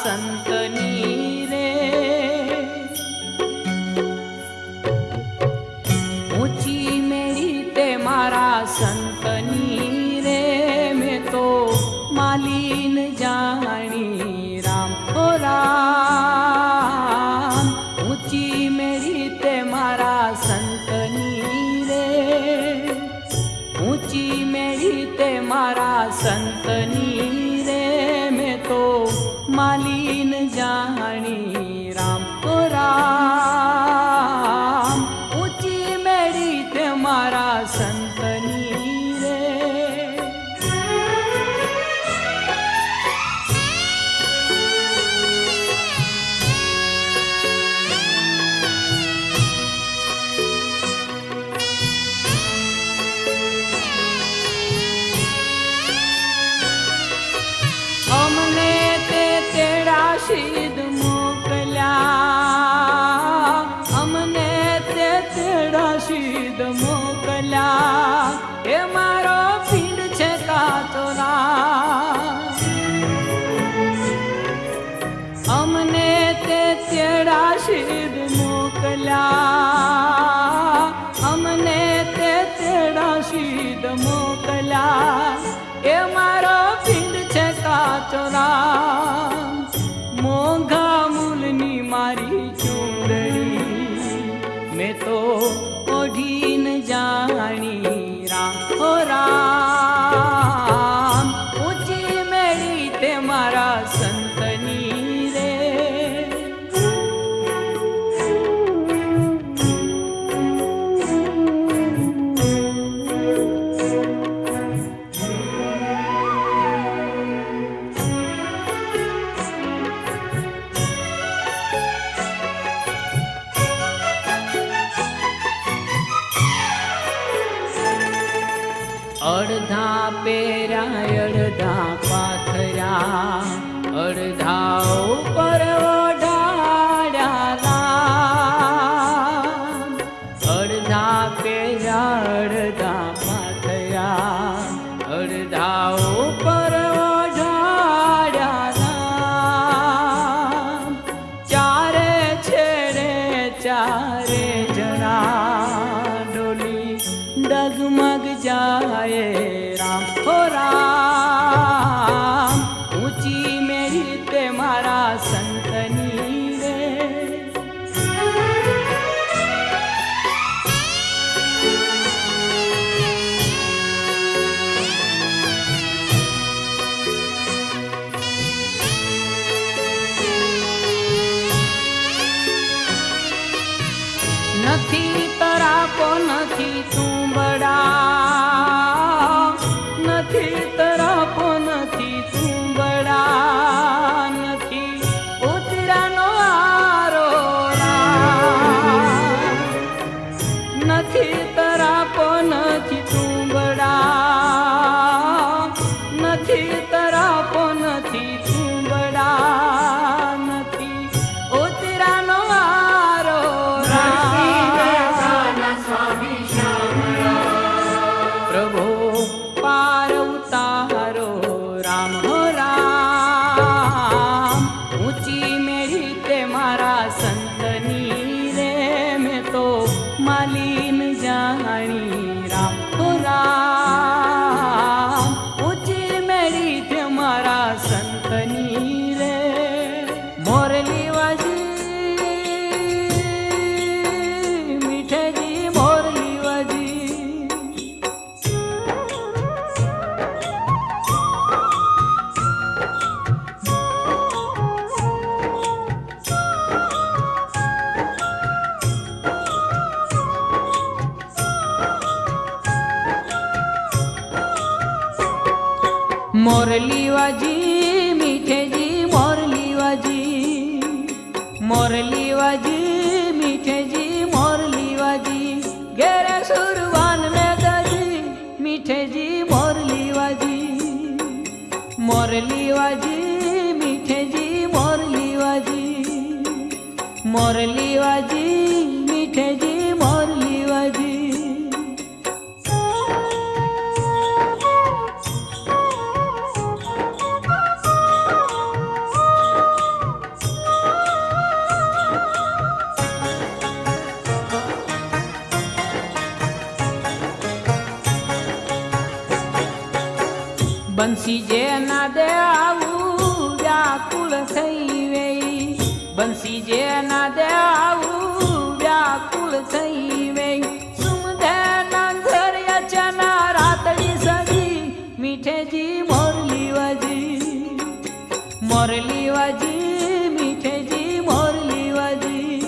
સંતની રે, ઊંચી મેળી તે મારા સંતની રે, મેં તો માલીન જાણી રામ ઓ રામ, ઊંચી મેળી તે મારા સંતની રે, ઊંચી મેળી તે મારા સંતની રે, મેં તો માલીન જાણી રામ ઓ રામ, ઊંચી મેળી તે મારા સંતની રે. અમને તે તેડાશીદ મોકલ્યા, અમને તે તેડાશીદ મોકલ્યા, એ મારો પીંડ છે કાચોરા, અમને તે તેડાશીદ મોકલ્યા, અમને તે તેડાશીદ મોકલ્યા, એ મારો પીંડ છે કાચોરા, મોંઘા મૂલની મારી ચૂંદડી મેં તો ઓઢીન જાણી રામ ઓ રામ, ઊંચી મેળી તે મારા સંતની રે. અડધા પેર્યા અડધા પાથર્યા, અડધા ઉપર ઓઢાડ્યા રામ, અડધા પેર્યા અડધા પાથર્યા, અડધા ઉપર ઓઢાડ્યા રામ, ચારે છેડે ચારે જણા ડોલી ડગમગ જાય રામ ઓ રામ, ઊંચી મેળી તે મારા સંતની રે. નથી તરાપો નથી તુંબડા, નથી તરાપો નથી તુંબડા, નથી ઉતરાનો આરો રામ, નથી તરાપો નથી તુંબડા, નથી તરાપો નથી તુંબડા, નથી ઉતરાનો આરો રામ, પ્રભુ પાર ઉતારો રામ હો રામ, ઊંચી મેળી તે મારા સંતની રે, મેં તો માલીન જાણી રામ હો રામ, ઊંચી મેળી તે મારા સંતની રે. મોરલી વાજી મીઠેજી મોરલી વાજી, મોરલી વાજી મીઠેજી મોરલી વાજી, મોરલી વાજી મીઠેજી મોરલી વાજી, ઘેરે સુરવાન ને દાજી મીઠેજી મોરલી વાજી, મોરલી વાજી મીઠેજી મોરલી વાજી, મોરલી વાજી મીઠેજી મોરલી વાજી. બંસી જે ના દે આવું વ્યાકુળ થઈ વેઈ, બંસી જે ના દે આવું વ્યાકુળ થઈ વેઈ. સુમધે ના ઘર અચાના રાતડી સજી મીઠેજી મોરલી વાજી, મોરલી વાજી મીઠેજી મોરલી વાજી,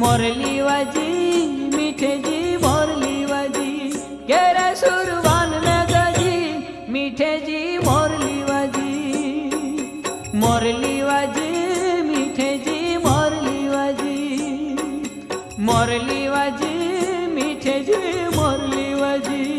મોરલી વાજી મીઠેજી મોરલી વાજી. ઘેરે સુરવાન ને ગજી મીઠેજી મોરલી વાજી, મોરલી વાજી મીઠેજી મોરલી વાજી, મોરલી વાજી મીઠેજી મોરલી વાજી.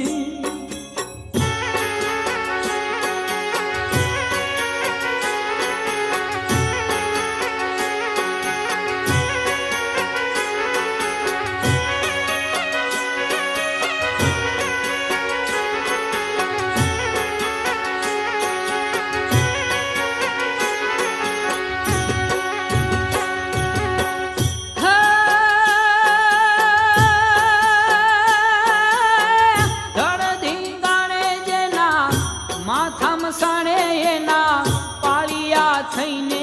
સાણે એના પાળિયા થઈને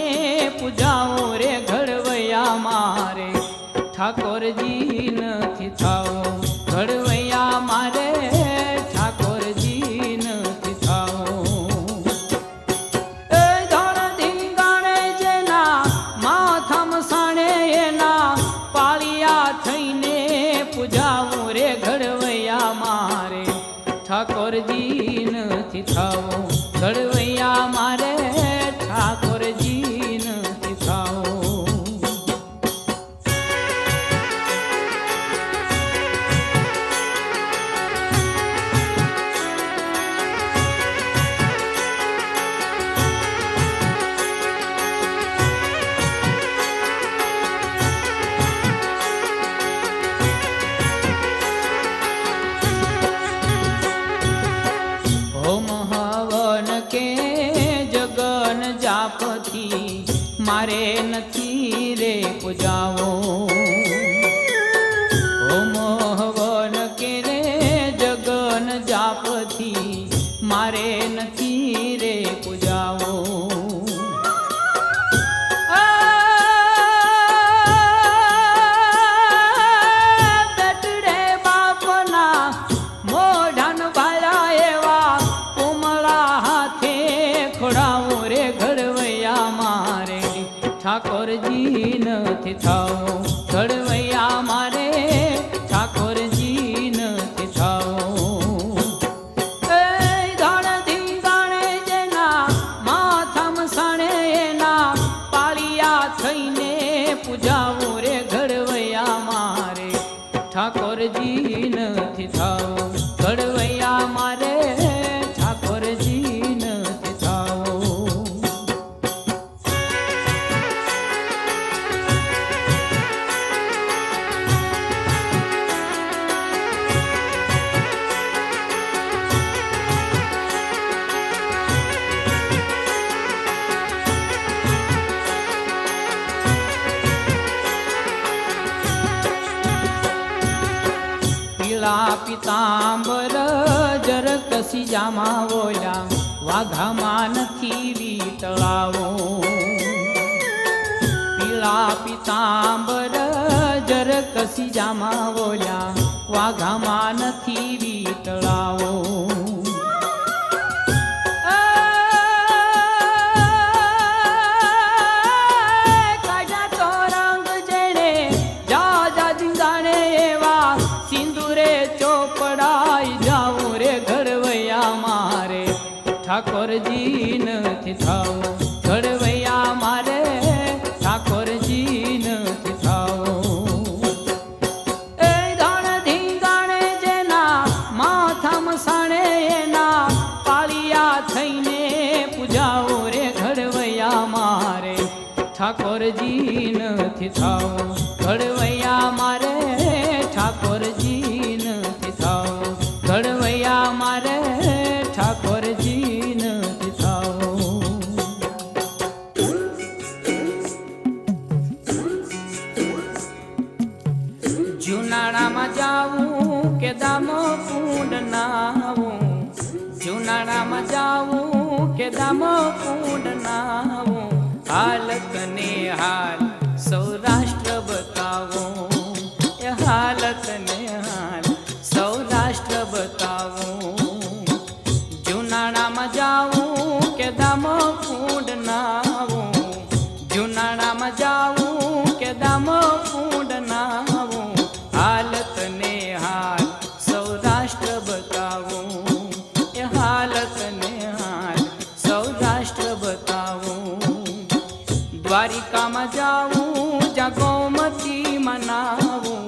પૂજાઓ રે ઘડવૈયા મારે, ઠાકોરજી નથી થાવો ઘડવૈયા મારે, ઠાકોરજી નથી થાવો. એ ધણ ધીંગાણે જેના માથામ સાણે એના પાળિયા થઈને પૂજાઓ રે ઘડવૈયા મારે, ઠાકોરજી નથી થાવો ઘડવૈયા મારે, ઠાકોરજી નથી થાવો. મારે નથી રે પૂજાવો, હોમ હવન કે રે જગન જાપથી મારે નથી રે પૂજાવો. બેટડે બાપના મોઢાન ભાળ્યા એવા કોમળા હાથે ખોડાવો રે ઘડવૈયા મારે, ઠાકોરજી નથી થાવો ઘડવૈયા મારે, ઠાકોરજી નથી થાવો. એ ધણ ધીંગાણે જેના માથામ સાણે એના પાળિયા થઈને પૂજાવો રે ઘડવૈયા મારે, ઠાકોરજી નથી થાવો ઘડવૈયા મારે, ઠાકોરજી નથી થાવો. પિતાંબર જર કસી જામા બોલ્યા, વાઘામાં નથી વીતળાવો. પીળા પિતાંબર જર કસી જામા બોલ્યા, વાઘામાં નથી વીતળાવો. ઠાકોરજી નથી થાવો ઘડવૈયા મારે, ઠાકોરજી નથી થાવો. એ ધણ ધીંગાણે જેના માથામ સાણે એના પાળિયા થઈને પૂજાઓ રે ઘડવૈયા મારે, ઠાકોરજી નથી થાવો ઘડવૈયા મારે, ઠાકોરજી નથી થાવો ઘડવૈયા મારે, ઠાકોરજી નથી થાવો. જુનાળામાં જાવું કે દામો કુંડ નાવું, જુનાળામાં જાવું કે દામ કુંડ નાવું, હાલત ને હાલ સૌરાષ્ટ્ર બતાવો, એ હાલત ને હાલ સૌરાષ્ટ્ર બતાવો. જુનાણામાં જાવું કે દામ કુંડ નાવું, જુનાણામાં જાવું કે દામ કુંડ નાવું, હાલત ને હાલ સૌરાષ્ટ્ર બતાવો, એ હાલત ને હાલ સૌરાષ્ટ્ર બતાવો. દ્વારિકામાં જાવું જ્યાં ગોમતી મનાવું,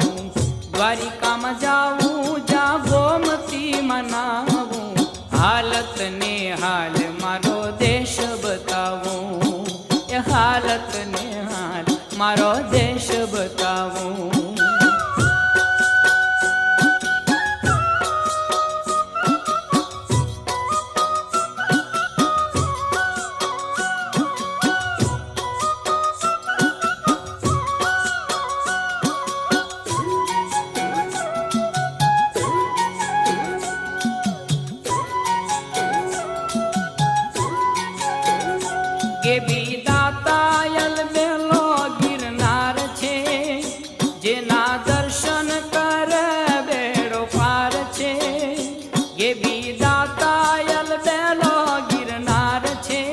દ્વારિકામાં જાવું જ્યાં ગોમતી મનાવું, હાલત ને હાલ મારો દેશ બતાવો, એ હાલત ને હાલ મારો દેશ બતાવો. ગેબી દાતાયલ બેલો ગિરનાર છે, જેના દર્શન કરે બેડો પાર છે. ગેબી દાતાયલ બેલો ગિરનાર છે,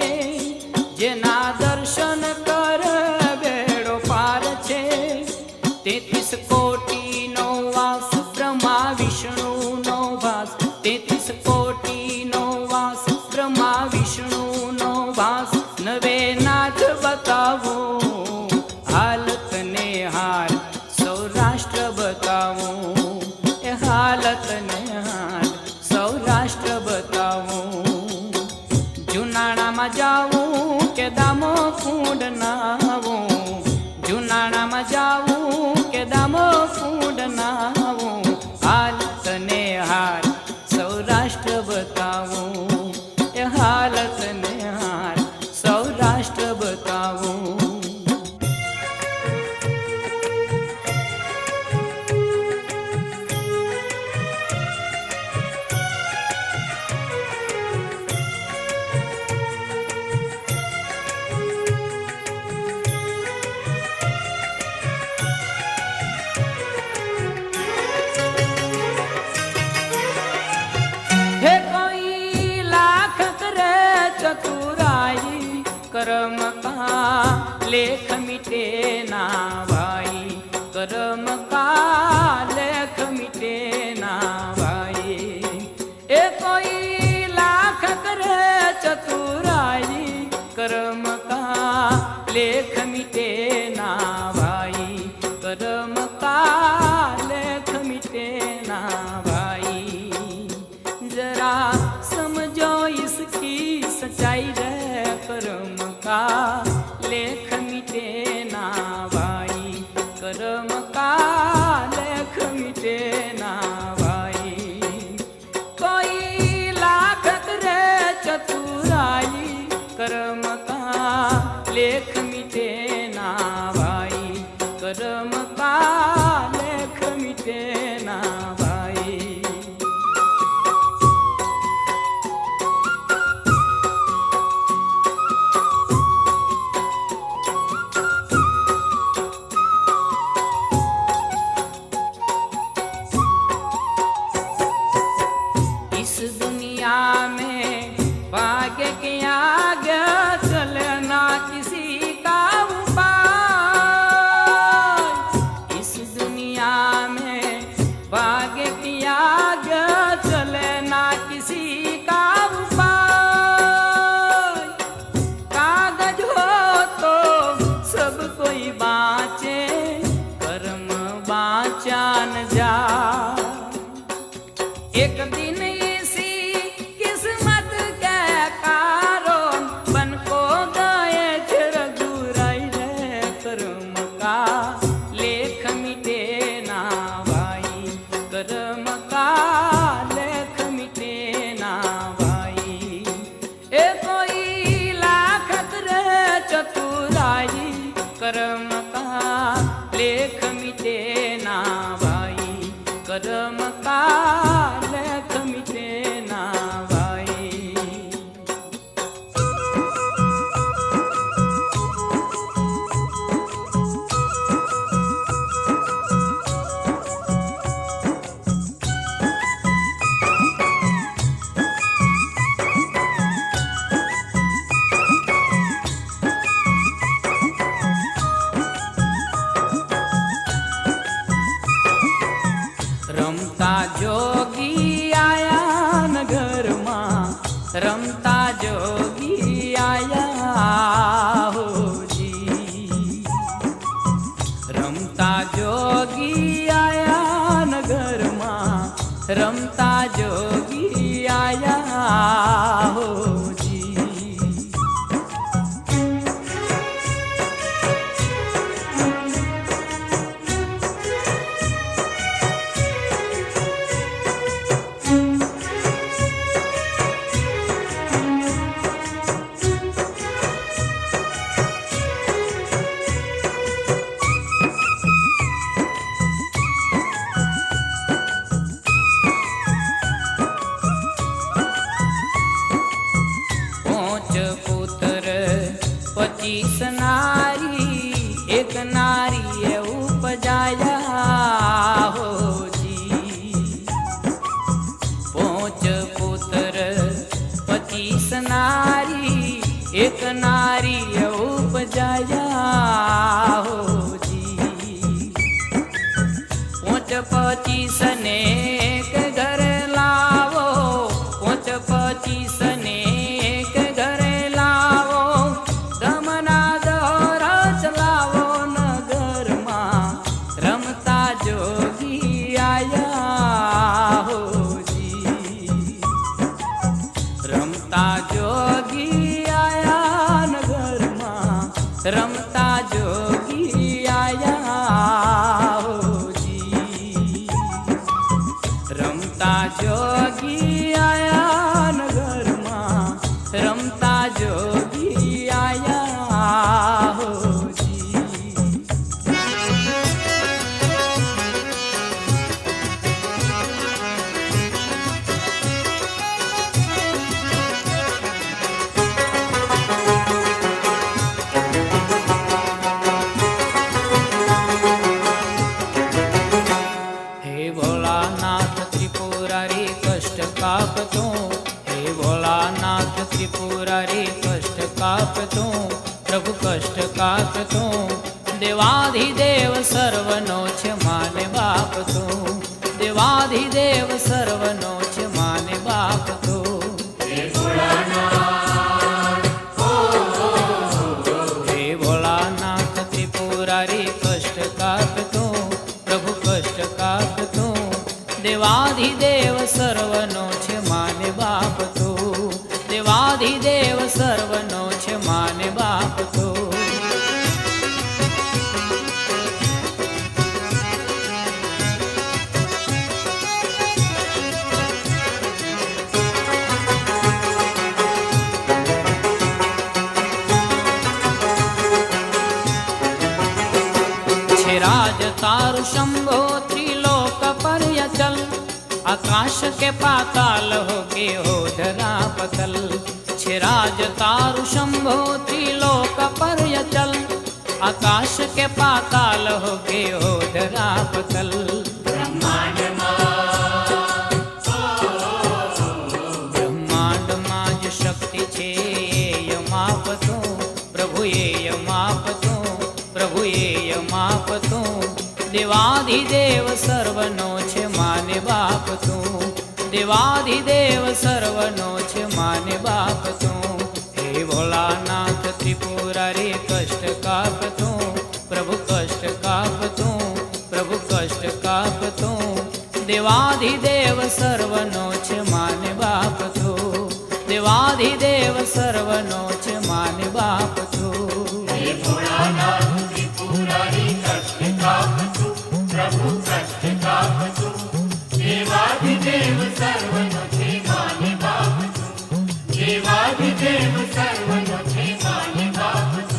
જેના દર્શન કરે બેડો પાર છે. 33 કોટીનો વાસ બ્રહ્મા વિષ્ણુનો વાસ, 33 કોટીનો વાસ બ્રહ્મા વિષ્ણુનો વાસ. નવે નાથ બતાવો, હાલત ને હાલ સૌરાષ્ટ્ર બતાવો, એ હાલત ને હાલ સૌરાષ્ટ્ર બતાવો. જુનાણામાં જાવું કે દામો કુંડ નાવું, જુનાણામાં જાવું કે દામો કુંડ નાવું, હાલત ને હાલ સૌરાષ્ટ્ર બતાવો, એ હાલત ને હાલ સૌરાષ્ટ્ર બતાવો. હે કોઈ લાખ કરે ચતુરાઈ, करम का लेख मिटे ना भाई, करम का लेख मिटे ना भाई. ए कोई लाख करे चतुराई, करम का लेख मिटे ना भाई, करम का लेख मिटे ना भाई. जरा समझो इसकी सच्चाई रे, करम का लेख मिटे ना भाई, करम का लेख मिटे ना भाई. कोई लाख करे चतुराई, करम का लेख मिटे ना भाई, करम का लेख मिटे ना भाई. में भाग्य के आगे चलना किसी का उपाय, इस दुनिया में भाग्य के आगे चलना किसी का उपाय. कागज हो तो सब कोई बाँचे, कर्म बाँचा न जा. एक दिन लेख मिटे ना भाई, कर्म का लेख मिटे ना भाई. ए कोई लाख करे चतुराई, कर्म का लेख मिटे ना भाई, कर्म का लेख मिटे ना भाई. રમતા જોગી આયા નગરમાં, રમતા જોગી આયા હોજી. રમતા જોગી આયા નગરમાં, રમતા જોગી આયા હોજી. પચીસ નારી એક નારી એ ઉપજાયા હોજી. 5 પુત્ર 25 નારી એક નારી એ ઉપજાયા હોજી. 5 25 ને એક ઘરે લાવો, 5 25 ને રમતા જોગી આયા હોજી. રમતા જોગી આયા નગરમાં, રમતા જોગી આયા હોજી. કાપતો, હે ભોલાનાથ ત્રિપુરારી કષ્ટ કાપતો, પ્રભુ કષ્ટ કાપતો. દેવાધિદેવ સર્વનો છે માને બાપતો, દેવાધિદેવ સર્વનો છે માને બાપતો. હે ભોલાનાથ ત્રિપુરારી કષ્ટ કાપતો, પ્રભુ કષ્ટ કાપતો. દેવાધિદેવ સર્વનો છે માને બાપતો, દેવાધિદેવ સર્વનો છે માને બાપતો. છે રાજ તારું શંભો ત્રિલોક पर्य चल, आकाश के पाताल हो के हो धरा पतल. छे राज तारु शंभो त्रिलोक पर्य चल, आकाश के पाताल हो के हो धरा पतल. ब्रह्मांड में जो शक्ति छे यमापतो, प्रभु ये यमापतो, प्रभु ये यमापतो. देवाधिदेव सर्वनो छे माने बापतो, देवाधिदेव सर्वनो छे माने बापतो. हे भोलानाथ त्रिपुरारी कष्ट कापतो, प्रभु कष्ट कापतो, प्रभु कष्ट कापतो. देवाधिदेव सर्वनो छे माने बापतो, देवाधिदेव सर्वनो छे माने बापतो. हे भोलानाथ त्रिपुरारी कष्ट कापतो, प्रभु कष्ट कापतो. देवाधिदेव सर्वनो छे माने बापतो, देवाधिदेव सर्वनो छे माने बापतो.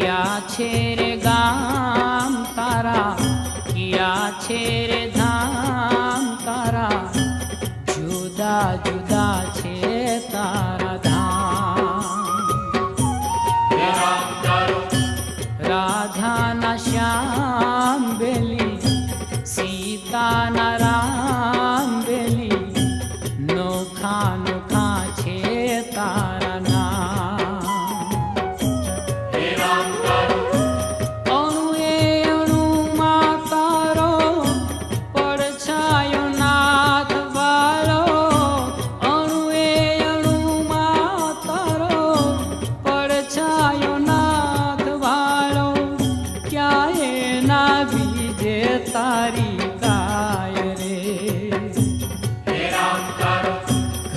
કિયા છે રે ગામ તારા, કિયા છે રે ધામ તારા, જુદા જુદા છે તારા ધામ. રાધાના શ્યામ બેલી, સીતાના રામ બેલી, નોખા નોખા છે તારા નામ. અણુ એ અણુમાં તારો પડછાયો નાથ વાળો, અણુ એ અણુમાં તારો પડછાયો નાથ વાળો, ક્યાંય ના બીજે તારી કાય રે.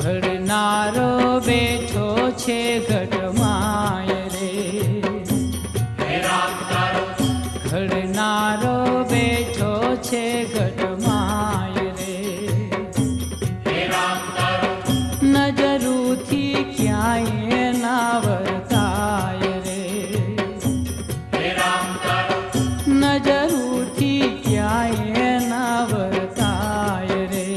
ઘડનારો બેઠો છે ઘટમાય રે, ઘડનારો બેઠો છે ઘટમાય રે. નજરૂથી ક્યાંય ના વર્તાય રે, નજરૂથી ક્યાંય ના વર્તાય રે.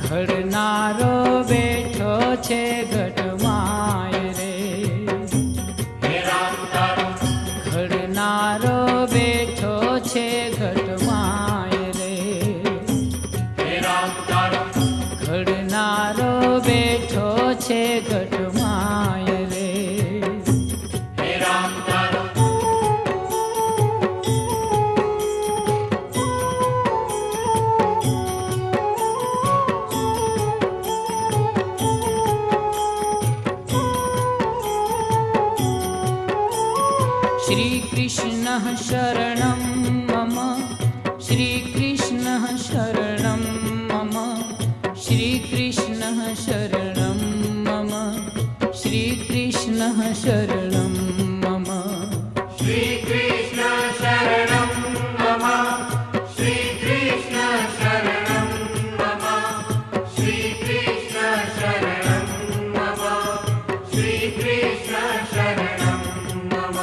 ઘડનારો બેઠો છે ઘટમાય રે, ઘડનારો બેઠો છે ઘટમાય રે, ઘડનારો બેઠો છે ઘટમાય રે. श्री कृष्ण शरणं मम, श्री कृष्ण शरणं मम, श्री कृष्ण शरणं मम, श्री कृष्ण शरणं मम. श्री कृष्ण शरणं मम, श्री कृष्ण शरणं मम, श्री कृष्ण शरणं मम, श्री कृष्ण शरणं मम.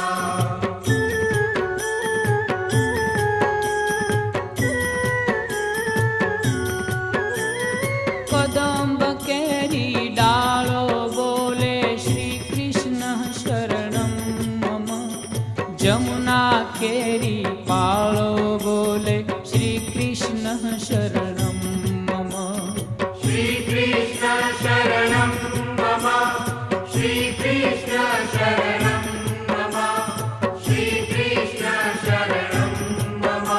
कदम्ब केरी डालो बोले श्री कृष्ण शरणं मम, जमुना केरी पालो बोले श्री कृष्ण शरणं मम. श्री कृष्ण शरणं मम, श्री कृष्ण शरणं मम, श्री कृष्ण शरणं मम,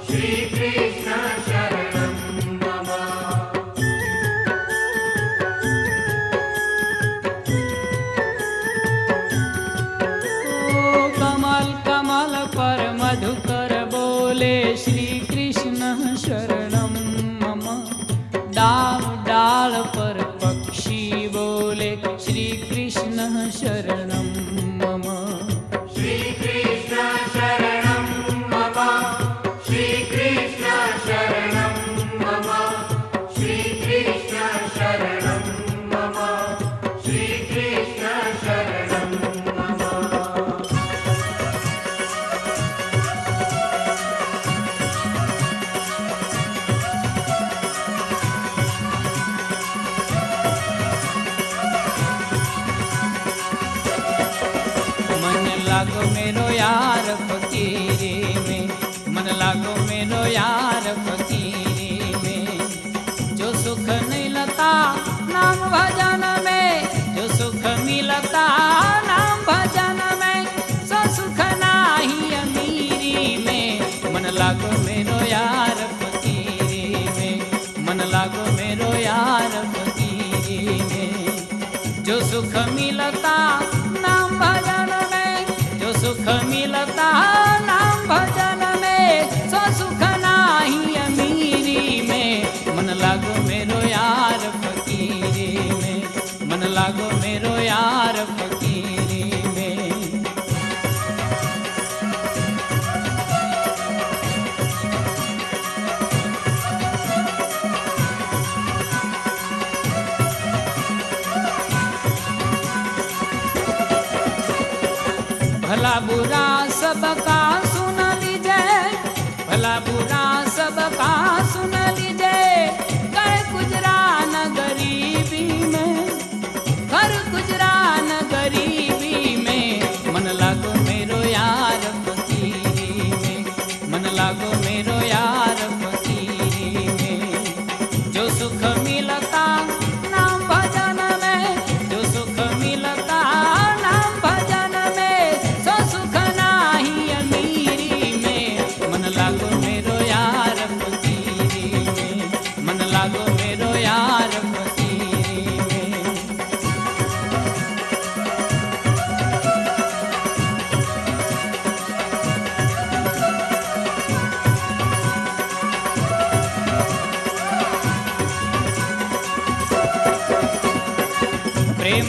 श्री कृष्ण शरणं मम. कमल कमल पर मधुकर बोले श्री कृष्ण शरणं मम, डाल डाल पर पक्षी बोले श्री कृष्ण शरणं मम. श्री कृष्ण शरणं मम, श्री कृष्ण शरणं मम, श्री कृष्ण शरणं मम, श्री कृष्ण शरणं मम. मन लागो मेरो यार फकीरी में, मन लागो मेरो यार फकीरी में, जो सुख नहीं लता नाम भजन में, जो सुख मिलता नाम भजन में, सो सुख नाही अमीरी में. मन लागो मेरो यार फकीरी में, मन लागो मेरो यार फकीरी में, जो सुख मिलता नाम भजन में, जो सुख मिलता नाम भजन में, सो सुख नाही अमीरी में. मन लागो मेरो यार फकीरी में, मन लागो मेरो यार फकीरी में. भला बुरा सबका सुन लीजे, भला बुरा सबका सुन लीजे। घर गुजरा न गरीबी में, घर गुजरा न गरीबी में। मन लागो मेरो यार फकीरी में, मन लागो मेरो यार फकीरी में। जो सुख मिलता नाम भजन में, जो सुख मिलता नाम भजन में, सो सुख नाही अमीरी में। मन लागो मेरो यार फकीरी में, मन लागो मेरो यार फकीरी में। प्रेम